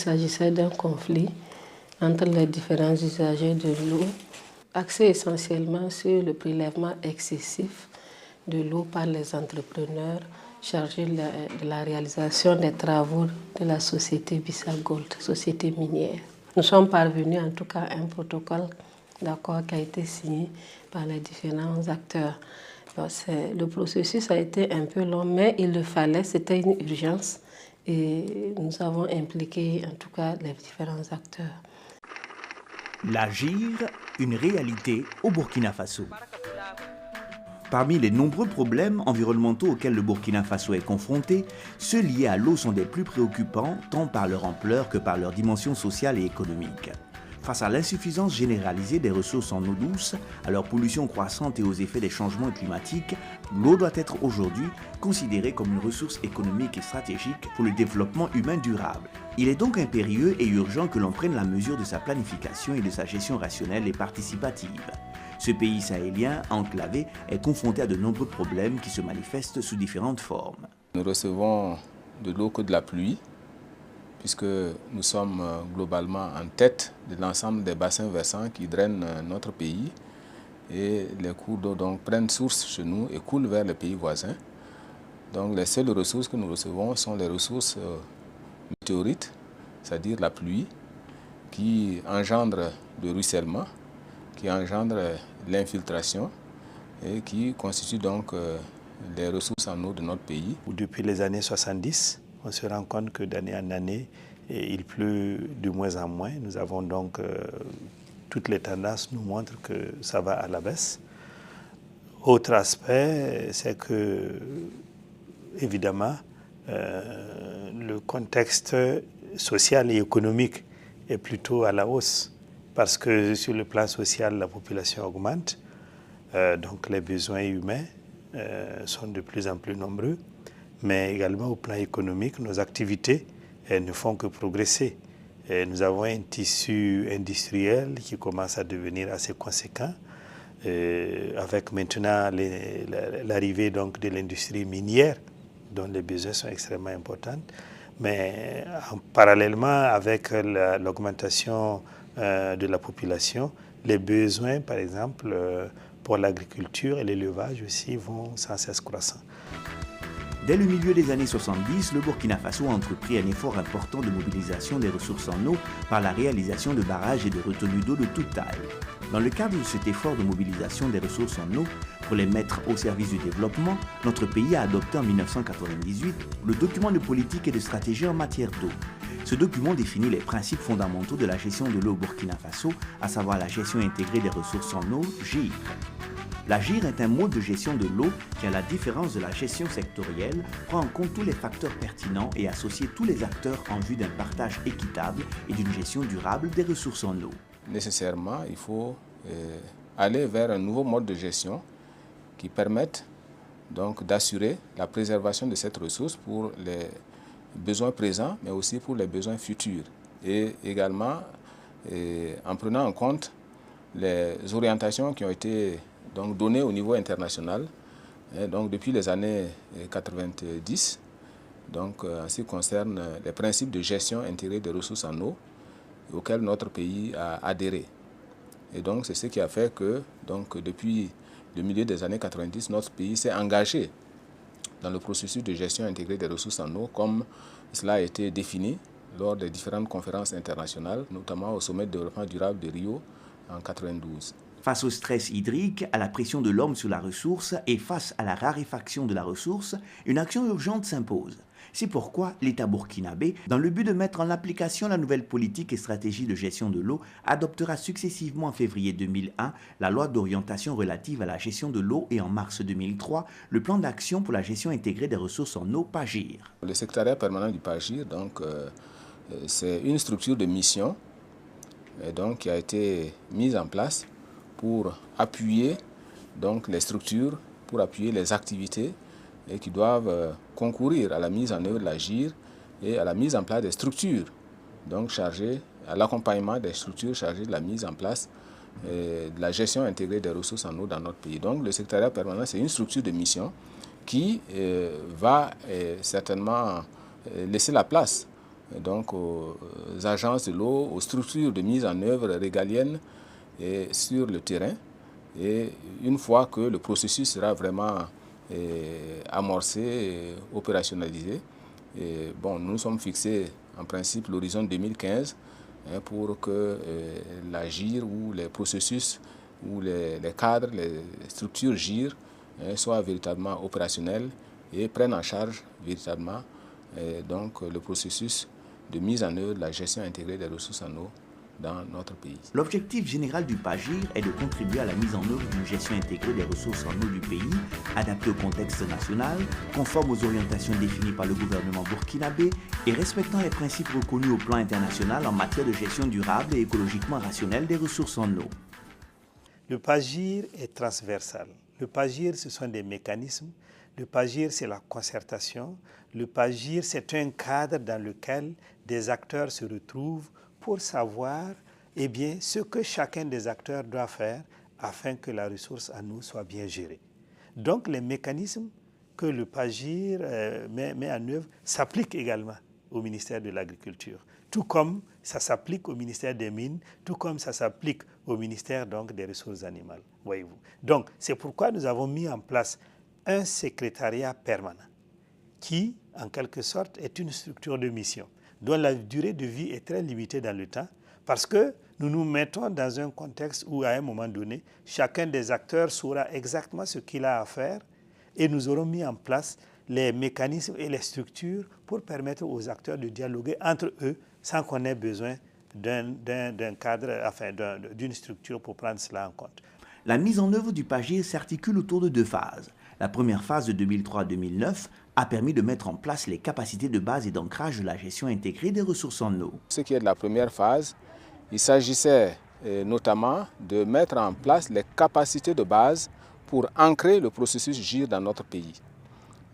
s'agissait d'un conflit entre les différents usagers de l'eau, axé essentiellement sur le prélèvement excessif de l'eau par les entrepreneurs chargés de la réalisation des travaux de la société Bissagold, société minière. Nous sommes parvenus en tout cas à un protocole d'accord qui a été signé par les différents acteurs. Alors, le processus a été un peu long, mais il le fallait, c'était une urgence et nous avons impliqué en tout cas les différents acteurs. L'Agir, une réalité au Burkina Faso. Parmi les nombreux problèmes environnementaux auxquels le Burkina Faso est confronté, ceux liés à l'eau sont des plus préoccupants tant par leur ampleur que par leur dimension sociale et économique. Face à l'insuffisance généralisée des ressources en eau douce, à leur pollution croissante et aux effets des changements climatiques, l'eau doit être aujourd'hui considérée comme une ressource économique et stratégique pour le développement humain durable. Il est donc impérieux et urgent que l'on prenne la mesure de sa planification et de sa gestion rationnelle et participative. Ce pays sahélien, enclavé, est confronté à de nombreux problèmes qui se manifestent sous différentes formes. Nous recevons de l'eau que de la pluie, puisque nous sommes globalement en tête de l'ensemble des bassins versants qui drainent notre pays. Et les cours d'eau donc prennent source chez nous et coulent vers les pays voisins. Donc les seules ressources que nous recevons sont les ressources météorites, c'est-à-dire la pluie, qui engendre le ruissellement, qui engendre l'infiltration et qui constitue donc les ressources en eau de notre pays. Depuis les années 70, on se rend compte que d'année en année, il pleut de moins en moins. Nous avons donc, toutes les tendances nous montrent que ça va à la baisse. Autre aspect, c'est que, évidemment, le contexte social et économique est plutôt à la hausse. Parce que sur le plan social, la population augmente, donc les besoins humains sont de plus en plus nombreux, mais également au plan économique, nos activités ne font que progresser. Nous avons un tissu industriel qui commence à devenir assez conséquent, avec maintenant l'arrivée donc de l'industrie minière, dont les besoins sont extrêmement importants, mais parallèlement avec l'augmentation de la population, les besoins, par exemple, pour l'agriculture et l'élevage aussi vont sans cesse croissant. Dès le milieu des années 70, le Burkina Faso a entrepris un effort important de mobilisation des ressources en eau par la réalisation de barrages et de retenues d'eau de toute taille. Dans le cadre de cet effort de mobilisation des ressources en eau, pour les mettre au service du développement, notre pays a adopté en 1998 le document de politique et de stratégie en matière d'eau. Ce document définit les principes fondamentaux de la gestion de l'eau au Burkina Faso, à savoir la gestion intégrée des ressources en eau, GIR. La GIR est un mode de gestion de l'eau qui, à la différence de la gestion sectorielle, prend en compte tous les facteurs pertinents et associe tous les acteurs en vue d'un partage équitable et d'une gestion durable des ressources en eau. Nécessairement, il faut aller vers un nouveau mode de gestion qui permette donc d'assurer la préservation de cette ressource pour les besoins présents, mais aussi pour les besoins futurs. Et également, en prenant en compte les orientations qui ont été donc données au niveau international, donc depuis les années 90, donc en ce qui concerne les principes de gestion intégrée des ressources en eau, auxquels notre pays a adhéré. Et donc c'est ce qui a fait que donc, depuis le milieu des années 90, notre pays s'est engagé dans le processus de gestion intégrée des ressources en eau, comme cela a été défini lors des différentes conférences internationales, notamment au sommet de développement durable de Rio en 1992. Face au stress hydrique, à la pression de l'homme sur la ressource et face à la raréfaction de la ressource, une action urgente s'impose. C'est pourquoi l'État burkinabé, dans le but de mettre en application la nouvelle politique et stratégie de gestion de l'eau, adoptera successivement en février 2001 la loi d'orientation relative à la gestion de l'eau et en mars 2003 le plan d'action pour la gestion intégrée des ressources en eau PAGIR. Le secrétariat permanent du PAGIR, donc, c'est une structure de mission donc, qui a été mise en place pour appuyer donc, les structures, pour appuyer les activités et qui doivent concourir à la mise en œuvre de la GIR et à la mise en place des structures, donc chargées, à l'accompagnement des structures chargées de la mise en place de la gestion intégrée des ressources en eau dans notre pays. Donc le secrétariat permanent, c'est une structure de mission qui va certainement laisser la place donc aux agences de l'eau, aux structures de mise en œuvre régaliennes et sur le terrain. Et une fois que le processus sera vraiment amorcé et opérationnalisé, et bon, nous sommes fixés en principe l'horizon 2015 pour que la GIR ou les processus ou les cadres, les structures GIR soient véritablement opérationnels et prennent en charge véritablement donc, le processus de mise en œuvre de la gestion intégrée des ressources en eau dans notre pays. L'objectif général du PAGIR est de contribuer à la mise en œuvre d'une gestion intégrée des ressources en eau du pays, adaptée au contexte national, conforme aux orientations définies par le gouvernement burkinabé et respectant les principes reconnus au plan international en matière de gestion durable et écologiquement rationnelle des ressources en eau. Le PAGIR est transversal. Le PAGIR, ce sont des mécanismes. Le PAGIR, c'est la concertation. Le PAGIR, c'est un cadre dans lequel des acteurs se retrouvent pour savoir ce que chacun des acteurs doit faire afin que la ressource en eau soit bien gérée. Donc les mécanismes que le PAGIR met en œuvre s'appliquent également au ministère de l'Agriculture, tout comme ça s'applique au ministère des Mines, tout comme ça s'applique au ministère donc, des Ressources animales, voyez-vous. Donc c'est pourquoi nous avons mis en place un secrétariat permanent qui, en quelque sorte, est une structure de mission dont la durée de vie est très limitée dans le temps parce que nous nous mettons dans un contexte où, à un moment donné, chacun des acteurs saura exactement ce qu'il a à faire et nous aurons mis en place les mécanismes et les structures pour permettre aux acteurs de dialoguer entre eux sans qu'on ait besoin d'un cadre, enfin d'une structure pour prendre cela en compte. La mise en œuvre du PAGIR s'articule autour de deux phases. La première phase de 2003-2009 a permis de mettre en place les capacités de base et d'ancrage de la gestion intégrée des ressources en eau. Ce qui est de la première phase, il s'agissait notamment de mettre en place les capacités de base pour ancrer le processus GIR dans notre pays.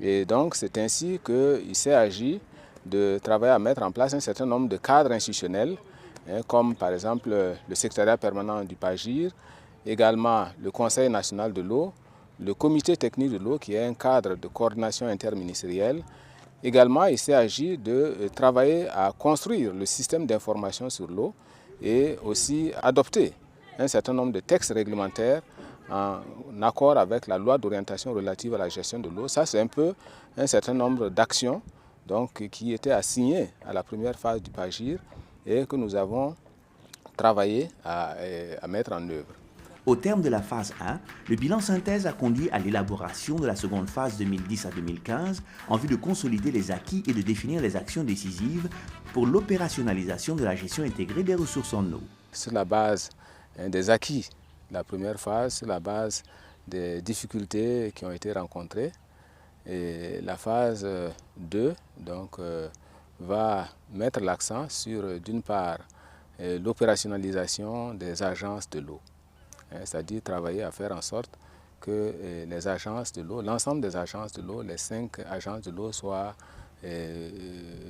Et donc c'est ainsi qu'il s'est agi de travailler à mettre en place un certain nombre de cadres institutionnels, comme par exemple le secrétariat permanent du PAGIR, également le Conseil national de l'eau, le comité technique de l'eau qui est un cadre de coordination interministérielle. Également, il s'est agi de travailler à construire le système d'information sur l'eau et aussi adopter un certain nombre de textes réglementaires en accord avec la loi d'orientation relative à la gestion de l'eau. Ça, c'est un peu un certain nombre d'actions qui étaient assignées à la première phase du PAGIR et que nous avons travaillé à mettre en œuvre. Au terme de la phase 1, le bilan synthèse a conduit à l'élaboration de la seconde phase 2010 à 2015 en vue de consolider les acquis et de définir les actions décisives pour l'opérationnalisation de la gestion intégrée des ressources en eau. Sur la base des acquis, la première phase, sur la base des difficultés qui ont été rencontrées, et la phase 2 va mettre l'accent sur, d'une part, l'opérationnalisation des agences de l'eau. C'est-à-dire travailler à faire en sorte que les agences de l'eau, l'ensemble des agences de l'eau, les 5 agences de l'eau soient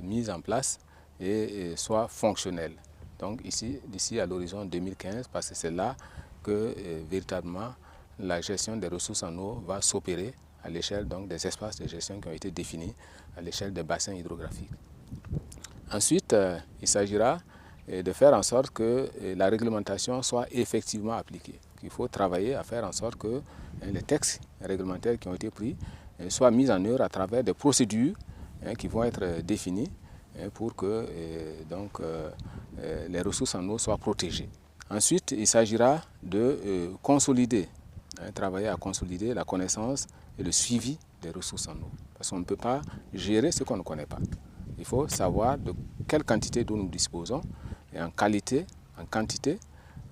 mises en place et soient fonctionnelles. Donc ici, d'ici à l'horizon 2015, parce que c'est là que véritablement la gestion des ressources en eau va s'opérer à l'échelle des espaces de gestion qui ont été définis à l'échelle des bassins hydrographiques. Ensuite, il s'agira de faire en sorte que la réglementation soit effectivement appliquée. Il faut travailler à faire en sorte que les textes réglementaires qui ont été pris soient mis en œuvre à travers des procédures qui vont être définies pour que les ressources en eau soient protégées. Ensuite, il s'agira de consolider, travailler à consolider la connaissance et le suivi des ressources en eau. Parce qu'on ne peut pas gérer ce qu'on ne connaît pas. Il faut savoir de quelle quantité d'eau nous disposons, et en qualité, en quantité,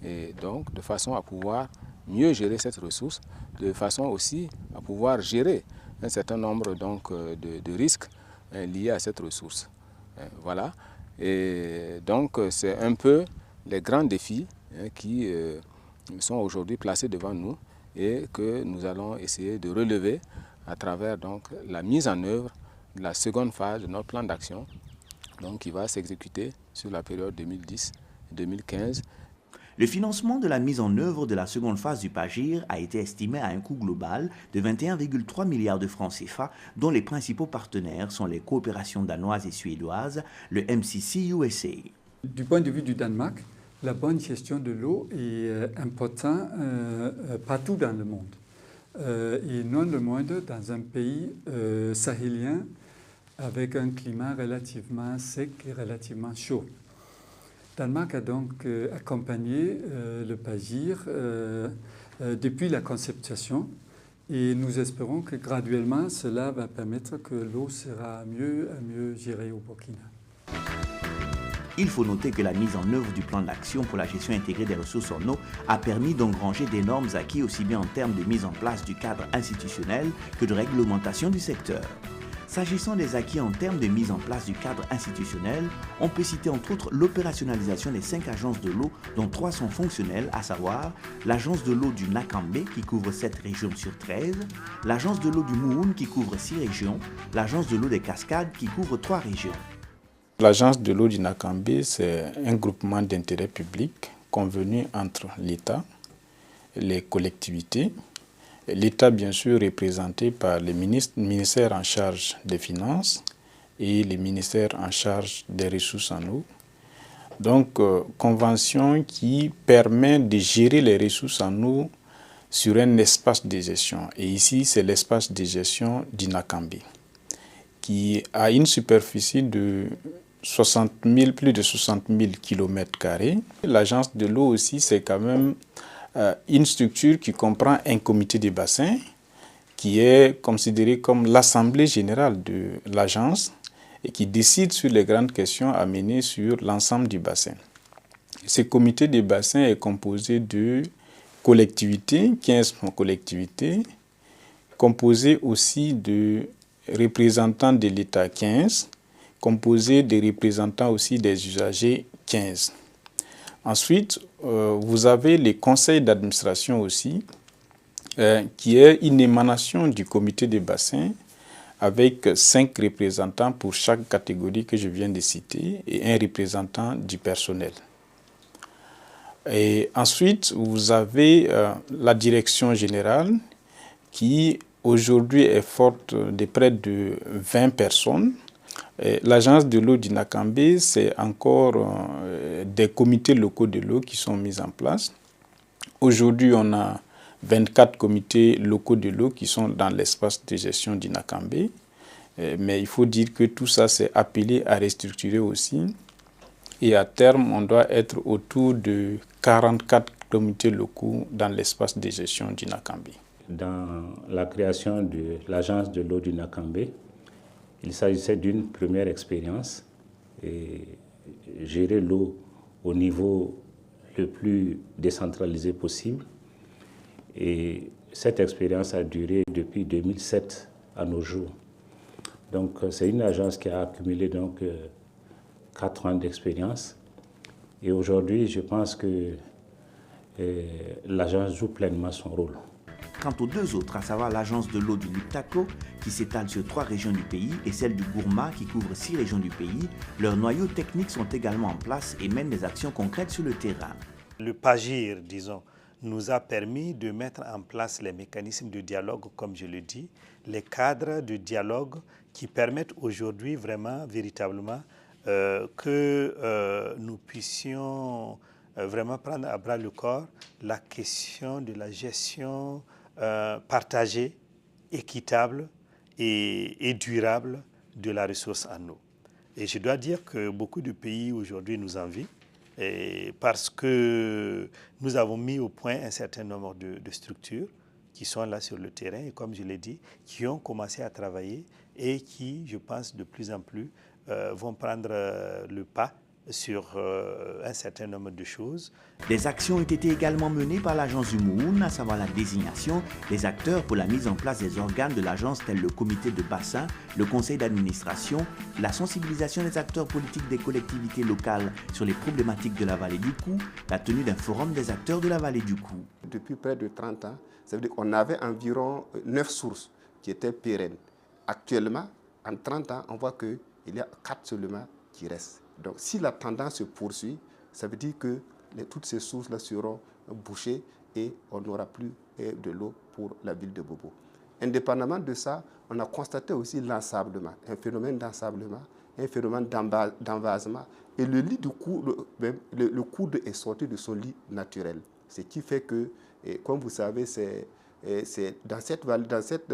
et donc de façon à pouvoir mieux gérer cette ressource, de façon aussi à pouvoir gérer un certain nombre de risques liés à cette ressource. Voilà. Et donc c'est un peu les grands défis qui sont aujourd'hui placés devant nous et que nous allons essayer de relever à travers la mise en œuvre de la seconde phase de notre plan d'action qui va s'exécuter sur la période 2010-2015. Le financement de la mise en œuvre de la seconde phase du PAGIR a été estimé à un coût global de 21,3 milliards de francs CFA, dont les principaux partenaires sont les coopérations danoises et suédoises, le MCC USA. Du point de vue du Danemark, la bonne gestion de l'eau est importante partout dans le monde. Et non le moindre dans un pays sahélien avec un climat relativement sec et relativement chaud. Danemark a donc accompagné le PAGIR depuis la conception et nous espérons que graduellement cela va permettre que l'eau sera mieux gérée au Burkina. Il faut noter que la mise en œuvre du plan d'action pour la gestion intégrée des ressources en eau a permis d'engranger d'énormes acquis aussi bien en termes de mise en place du cadre institutionnel que de réglementation du secteur. S'agissant des acquis en termes de mise en place du cadre institutionnel, on peut citer entre autres l'opérationnalisation des 5 agences de l'eau dont 3 sont fonctionnelles, à savoir l'agence de l'eau du Nakambe qui couvre 7 régions sur 13, l'agence de l'eau du Mouhoun qui couvre 6 régions, l'agence de l'eau des Cascades qui couvre 3 régions. L'agence de l'eau du Nakambe, c'est un groupement d'intérêt public convenu entre l'État, les collectivités, l'État, bien sûr, représenté par les ministères en charge des finances et les ministères en charge des ressources en eau. Donc, convention qui permet de gérer les ressources en eau sur un espace de gestion. Et ici, c'est l'espace de gestion du Nakambe, qui a une superficie de plus de 60 000 km². L'agence de l'eau aussi, c'est quand même une structure qui comprend un comité de bassin qui est considéré comme l'assemblée générale de l'agence et qui décide sur les grandes questions à mener sur l'ensemble du bassin. Ce comité de bassin est composé de collectivités, 15 collectivités, composé aussi de représentants de l'État 15, composé de représentants aussi des usagers 15. Ensuite, vous avez les conseils d'administration aussi, qui est une émanation du comité de bassin avec 5 représentants pour chaque catégorie que je viens de citer et un représentant du personnel. Et ensuite, vous avez la direction générale qui aujourd'hui est forte de près de 20 personnes. L'agence de l'eau du Nakambe, c'est encore des comités locaux de l'eau qui sont mis en place. Aujourd'hui, on a 24 comités locaux de l'eau qui sont dans l'espace de gestion du Nakambe. Mais il faut dire que tout ça, c'est appelé à restructurer aussi. Et à terme, on doit être autour de 44 comités locaux dans l'espace de gestion du Nakambe. Dans la création de l'agence de l'eau du Nakambe, il s'agissait d'une première expérience et gérer l'eau au niveau le plus décentralisé possible. Et cette expérience a duré depuis 2007 à nos jours. Donc c'est une agence qui a accumulé donc 4 ans d'expérience. Et aujourd'hui, je pense que l'agence joue pleinement son rôle. Quant aux 2 autres, à savoir l'agence de l'eau du Liptako, qui s'étale sur 3 régions du pays, et celle du Gourma, qui couvre 6 régions du pays, leurs noyaux techniques sont également en place et mènent des actions concrètes sur le terrain. Le PAGIR, disons, nous a permis de mettre en place les mécanismes de dialogue, comme je le dis, les cadres de dialogue qui permettent aujourd'hui vraiment, véritablement, que nous puissions vraiment prendre à bras le corps la question de la gestion partagée, équitable et durable de la ressource en eau. Et je dois dire que beaucoup de pays aujourd'hui nous envient parce que nous avons mis au point un certain nombre de structures qui sont là sur le terrain et comme je l'ai dit, qui ont commencé à travailler et qui, je pense, de plus en plus vont prendre le pas sur un certain nombre de choses. Des actions ont été également menées par l'agence du Mouhoun, à savoir la désignation des acteurs pour la mise en place des organes de l'agence tels le comité de bassin, le conseil d'administration, la sensibilisation des acteurs politiques des collectivités locales sur les problématiques de la vallée du Cou, la tenue d'un forum des acteurs de la vallée du Cou. Depuis près de 30 ans, ça veut dire qu'on avait environ 9 sources qui étaient pérennes. Actuellement, en 30 ans, on voit qu'il y a 4 seulement qui restent. Donc si la tendance se poursuit, ça veut dire que toutes ces sources-là seront bouchées et on n'aura plus de l'eau pour la ville de Bobo. Indépendamment de ça, on a constaté aussi l'ensablement, un phénomène d'ensablement, un phénomène d'envasement. Et le lit du cours, le cours est sorti de son lit naturel. Ce qui fait que, comme vous savez, c'est dans cette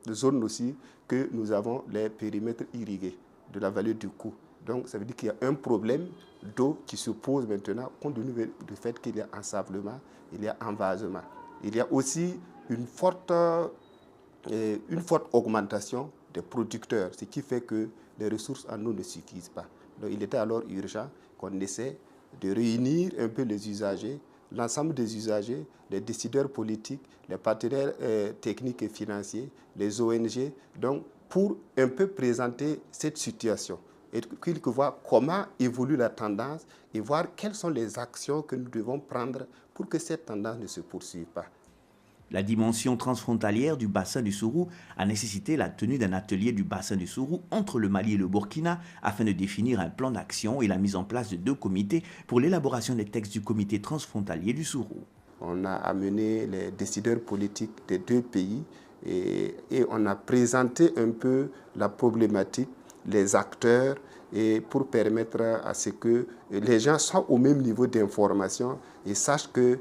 zone aussi que nous avons les périmètres irrigués de la vallée du Cou. Donc ça veut dire qu'il y a un problème d'eau qui se pose maintenant compte tenu du fait qu'il y a ensablement, il y a envasement. Il y a aussi une forte augmentation des producteurs, ce qui fait que les ressources en eau ne suffisent pas. Donc il était alors urgent qu'on essaie de réunir un peu les usagers, l'ensemble des usagers, les décideurs politiques, les partenaires techniques et financiers, les ONG, donc pour un peu présenter cette situation et qu'ils voient comment évolue la tendance et voir quelles sont les actions que nous devons prendre pour que cette tendance ne se poursuive pas. La dimension transfrontalière du bassin du Sourou a nécessité la tenue d'un atelier du bassin du Sourou entre le Mali et le Burkina afin de définir un plan d'action et la mise en place de 2 comités pour l'élaboration des textes du comité transfrontalier du Sourou. On a amené les décideurs politiques des 2 pays et on a présenté un peu la problématique, les acteurs, et pour permettre à ce que les gens soient au même niveau d'information et sachent qu'il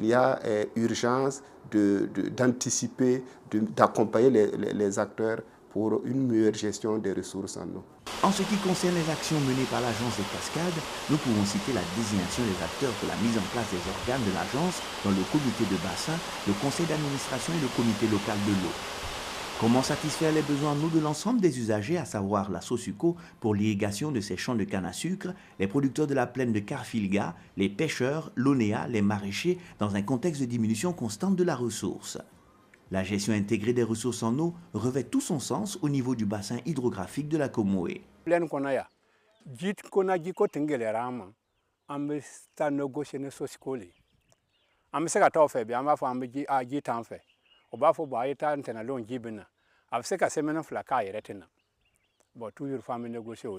y a urgence d'anticiper, d'accompagner les acteurs pour une meilleure gestion des ressources en eau. En ce qui concerne les actions menées par l'agence des cascades, nous pouvons citer la désignation des acteurs pour la mise en place des organes de l'agence dans le comité de bassin, le conseil d'administration et le comité local de l'eau. Comment satisfaire les besoins en eau de l'ensemble des usagers, à savoir la Sosuco pour l'irrigation de ces champs de canne à sucre, les producteurs de la plaine de Karfilga, les pêcheurs, l'ONEA, les maraîchers, dans un contexte de diminution constante de la ressource. La gestion intégrée des ressources en eau revêt tout son sens au niveau du bassin hydrographique de la Comoé. Toujours femme négocier.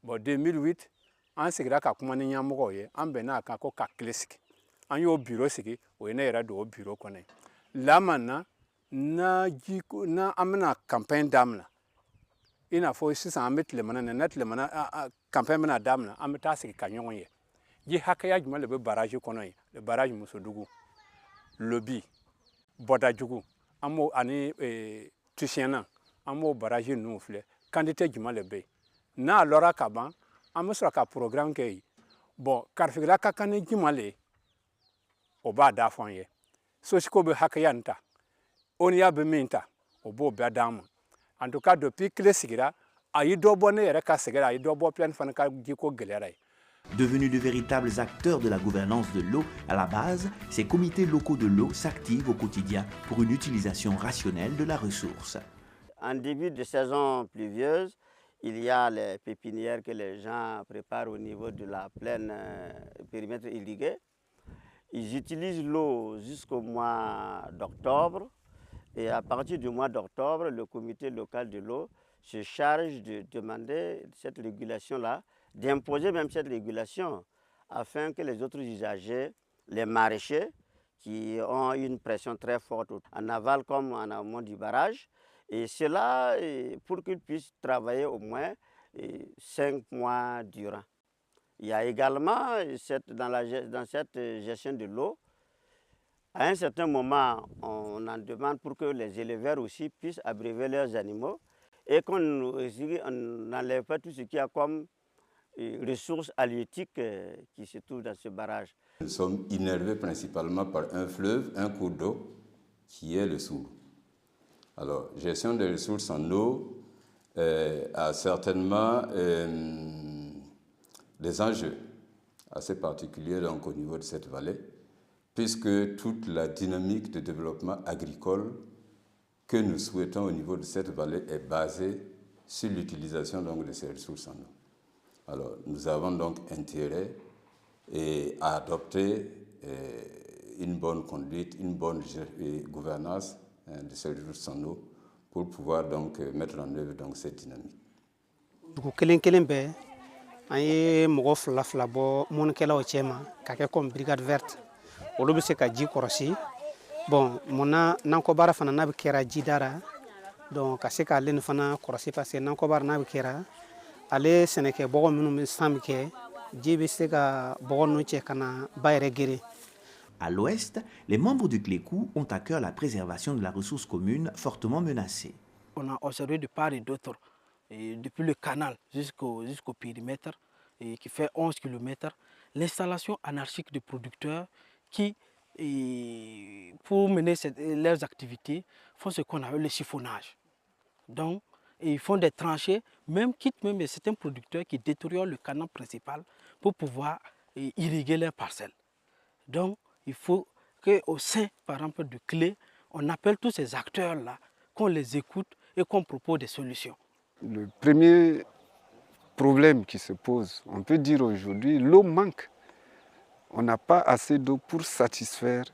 2008, on s'est grâce à comment nous avons eu un bénin à quoi classique. On y a au bureau c'est où il y a au bureau qu'on est. Là maintenant, na amena campagne d'âme. Il a fallu 600 mettre les manas net les manas campagne mena d'âme. Ameta c'est cagnon y. J'ai hacké le barrage qu'on a le barrage Moussodougou, Lobby, Bodadjougou, amo ani Tusiana, amo barrage nous flé. Candidat du Malébé. Na Laura Kaban, amusra ka programme kei. Bon, Karfigla kakane du Malé. Oba da fonye. Sochikobe hakayanta. Onia beminta. Obo badam. En tout cas, depuis que les sigira, aïdo bonne et recasségra, aïdo bo plein fanaka diko gelera. Devenus de véritables acteurs de la gouvernance de l'eau, à la base, ces comités locaux de l'eau s'activent au quotidien pour une utilisation rationnelle de la ressource. En début de saison pluvieuse, il y a les pépinières que les gens préparent au niveau de la plaine périmètre irrigué. Ils utilisent l'eau jusqu'au mois d'octobre. Et à partir du mois d'octobre, le comité local de l'eau se charge de demander cette régulation-là, d'imposer même cette régulation, afin que les autres usagers, les maraîchers, qui ont une pression très forte en aval comme en amont du barrage, et cela pour qu'ils puissent travailler au moins 5 mois durant. Il y a également, dans cette gestion de l'eau, à un certain moment, on en demande pour que les éleveurs aussi puissent abreuver leurs animaux et qu'on n'enlève pas tout ce qu'il y a comme ressources halieutiques qui se trouvent dans ce barrage. Nous sommes innervés principalement par un fleuve, un cours d'eau, qui est le Sourou. Alors, gestion des ressources en eau a certainement des enjeux assez particuliers donc, au niveau de cette vallée, puisque toute la dynamique de développement agricole que nous souhaitons au niveau de cette vallée est basée sur l'utilisation de ces ressources en eau. Alors, nous avons donc intérêt à adopter une bonne conduite, une bonne gouvernance de ces ressources en eau pour pouvoir donc mettre en œuvre donc, cette dynamique. an ye mɔgɔ fila fila bɔ mɔnikɛlaw cɛ ma ka kɛ comme brigade verte olu bɛ se ka ji kɔrɔsi bon munna nankɔbaara fana n'a bɛ kɛra jidara donc ka se k'ale nin fana kɔrɔsi parce que nankɔbaara n'a bɛ kɛra ale sɛnɛkɛ bɔgɔ minnu bɛ san bɛ kɛ ji bɛ se ka bɔgɔ ninnu cɛ ka na ba yɛrɛ gere. À l'ouest, les membres du Clécou ont à cœur la préservation de la ressource commune fortement menacée. On a observé de part et d'autre, depuis le canal jusqu'au périmètre, qui fait 11 km, l'installation anarchique de producteurs qui, pour mener leurs activités, font ce qu'on appelle le chiffonnage. Donc, ils font des tranchées, quitte même certains producteurs qui détériorent le canal principal pour pouvoir irriguer leurs parcelles. Donc, il faut qu'au sein, par exemple, du Clé, on appelle tous ces acteurs-là, qu'on les écoute et qu'on propose des solutions. Le premier problème qui se pose, on peut dire aujourd'hui, l'eau manque. On n'a pas assez d'eau pour satisfaire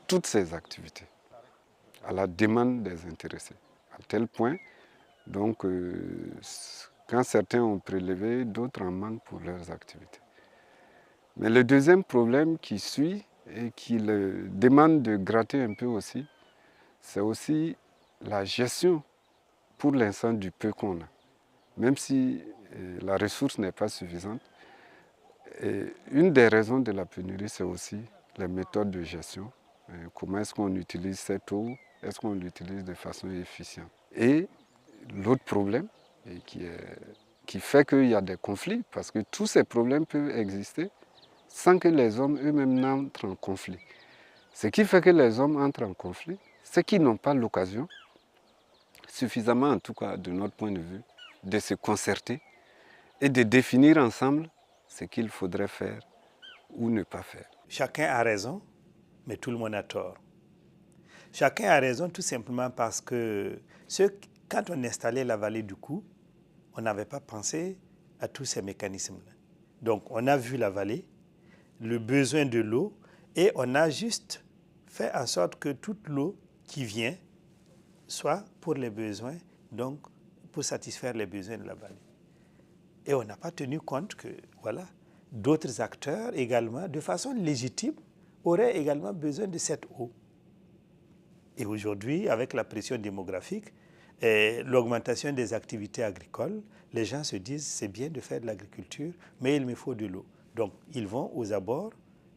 toutes ces activités, à la demande des intéressés. À tel point, donc, quand certains ont prélevé, d'autres en manquent pour leurs activités. Mais le deuxième problème qui suit, et qui le demande de gratter un peu aussi, c'est aussi la gestion pour l'instant du peu qu'on a. Même si la ressource n'est pas suffisante, et une des raisons de la pénurie, c'est aussi les méthodes de gestion. Comment est-ce qu'on utilise cette eau? Est-ce qu'on l'utilise de façon efficiente? Et l'autre problème, qui fait qu'il y a des conflits, parce que tous ces problèmes peuvent exister sans que les hommes eux-mêmes n'entrent en conflit. Ce qui fait que les hommes entrent en conflit, c'est qu'ils n'ont pas l'occasion, suffisamment en tout cas de notre point de vue, de se concerter et de définir ensemble ce qu'il faudrait faire ou ne pas faire. Chacun a raison, mais tout le monde a tort. Chacun a raison tout simplement parce que quand on installait la vallée du Cou, on n'avait pas pensé à tous ces mécanismes-là. Donc on a vu la vallée, le besoin de l'eau, et on a juste fait en sorte que toute l'eau qui vient soit pour les besoins, donc pour satisfaire les besoins de la vallée. Et on n'a pas tenu compte que voilà, d'autres acteurs également, de façon légitime, auraient également besoin de cette eau. Et aujourd'hui, avec la pression démographique et l'augmentation des activités agricoles, les gens se disent c'est bien de faire de l'agriculture, mais il me faut de l'eau. Donc, ils vont aux abords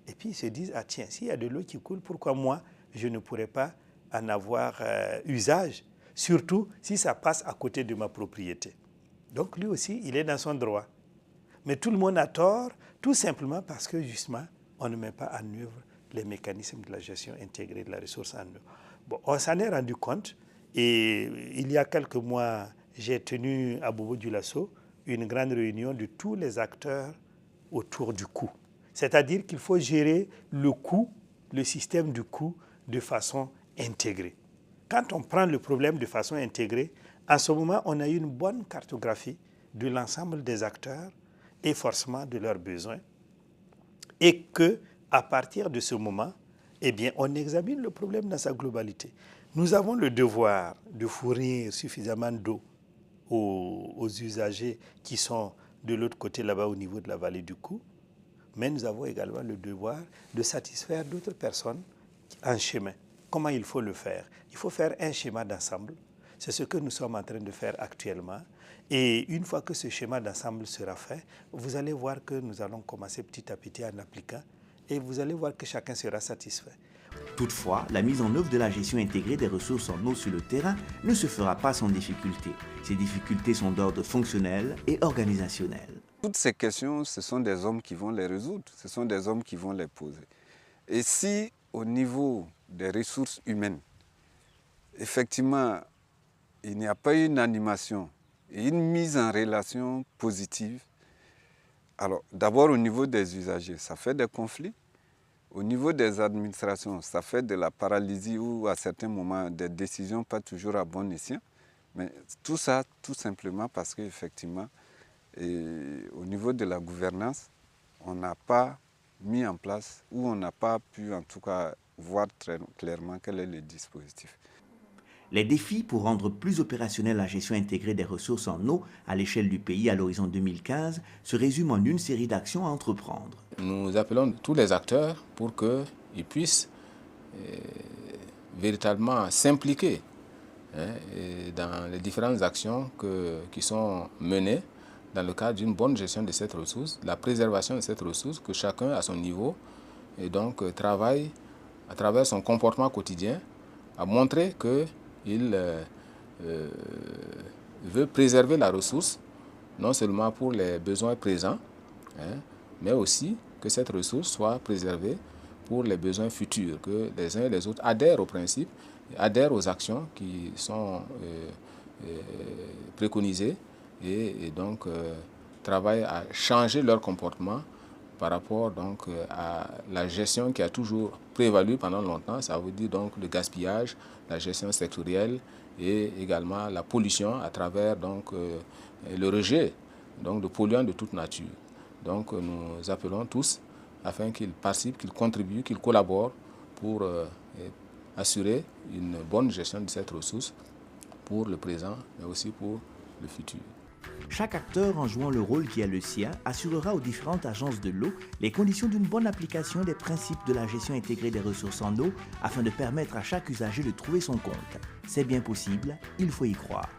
et puis ils se disent, ah tiens, s'il y a de l'eau qui coule, pourquoi moi, je ne pourrais pas en avoir usage, surtout si ça passe à côté de ma propriété. Donc, lui aussi, il est dans son droit. Mais tout le monde a tort, tout simplement parce que, justement, on ne met pas en œuvre les mécanismes de la gestion intégrée de la ressource en eau. Bon, on s'en est rendu compte et il y a quelques mois, j'ai tenu à Bobo-Dioulasso une grande réunion de tous les acteurs autour du coût. C'est-à-dire qu'il faut gérer le coût, le système du coût de façon intégrée. Quand on prend le problème de façon intégrée, en ce moment, on a une bonne cartographie de l'ensemble des acteurs et forcément de leurs besoins. Et qu'à partir de ce moment, eh bien, on examine le problème dans sa globalité. Nous avons le devoir de fournir suffisamment d'eau aux usagers qui sont de l'autre côté là-bas au niveau de la vallée du Cou, mais nous avons également le devoir de satisfaire d'autres personnes en chemin. Comment il faut le faire? Il faut faire un schéma d'ensemble. C'est ce que nous sommes en train de faire actuellement. Et une fois que ce schéma d'ensemble sera fait, vous allez voir que nous allons commencer petit à petit en appliquant et vous allez voir que chacun sera satisfait. Toutefois, la mise en œuvre de la gestion intégrée des ressources en eau sur le terrain ne se fera pas sans difficulté. Ces difficultés sont d'ordre fonctionnel et organisationnel. Toutes ces questions, ce sont des hommes qui vont les résoudre, ce sont des hommes qui vont les poser. Et si au niveau des ressources humaines, effectivement, il n'y a pas une animation et une mise en relation positive, alors d'abord au niveau des usagers, ça fait des conflits. Au niveau des administrations, ça fait de la paralysie ou à certains moments des décisions pas toujours à bon escient. Mais tout ça, tout simplement parce qu'effectivement, au niveau de la gouvernance, on n'a pas mis en place ou on n'a pas pu en tout cas voir très clairement quel est le dispositif. Les défis pour rendre plus opérationnelle la gestion intégrée des ressources en eau à l'échelle du pays à l'horizon 2015 se résument en une série d'actions à entreprendre. Nous appelons tous les acteurs pour qu'ils puissent véritablement s'impliquer dans les différentes actions qui sont menées dans le cadre d'une bonne gestion de cette ressource, la préservation de cette ressource, que chacun à son niveau et donc travaille à travers son comportement quotidien à montrer qu'il veut préserver la ressource, non seulement pour les besoins présents, mais aussi que cette ressource soit préservée pour les besoins futurs, que les uns et les autres adhèrent aux principes, adhèrent aux actions qui sont préconisées et donc travaillent à changer leur comportement par rapport donc à la gestion qui a toujours prévalu pendant longtemps, ça veut dire donc le gaspillage, la gestion sectorielle et également la pollution à travers donc le rejet donc de polluants de toute nature. Donc nous appelons tous afin qu'ils participent, qu'ils contribuent, qu'ils collaborent pour assurer une bonne gestion de cette ressource pour le présent mais aussi pour le futur. Chaque acteur, en jouant le rôle qui est le sien, assurera aux différentes agences de l'eau les conditions d'une bonne application des principes de la gestion intégrée des ressources en eau afin de permettre à chaque usager de trouver son compte. C'est bien possible, il faut y croire.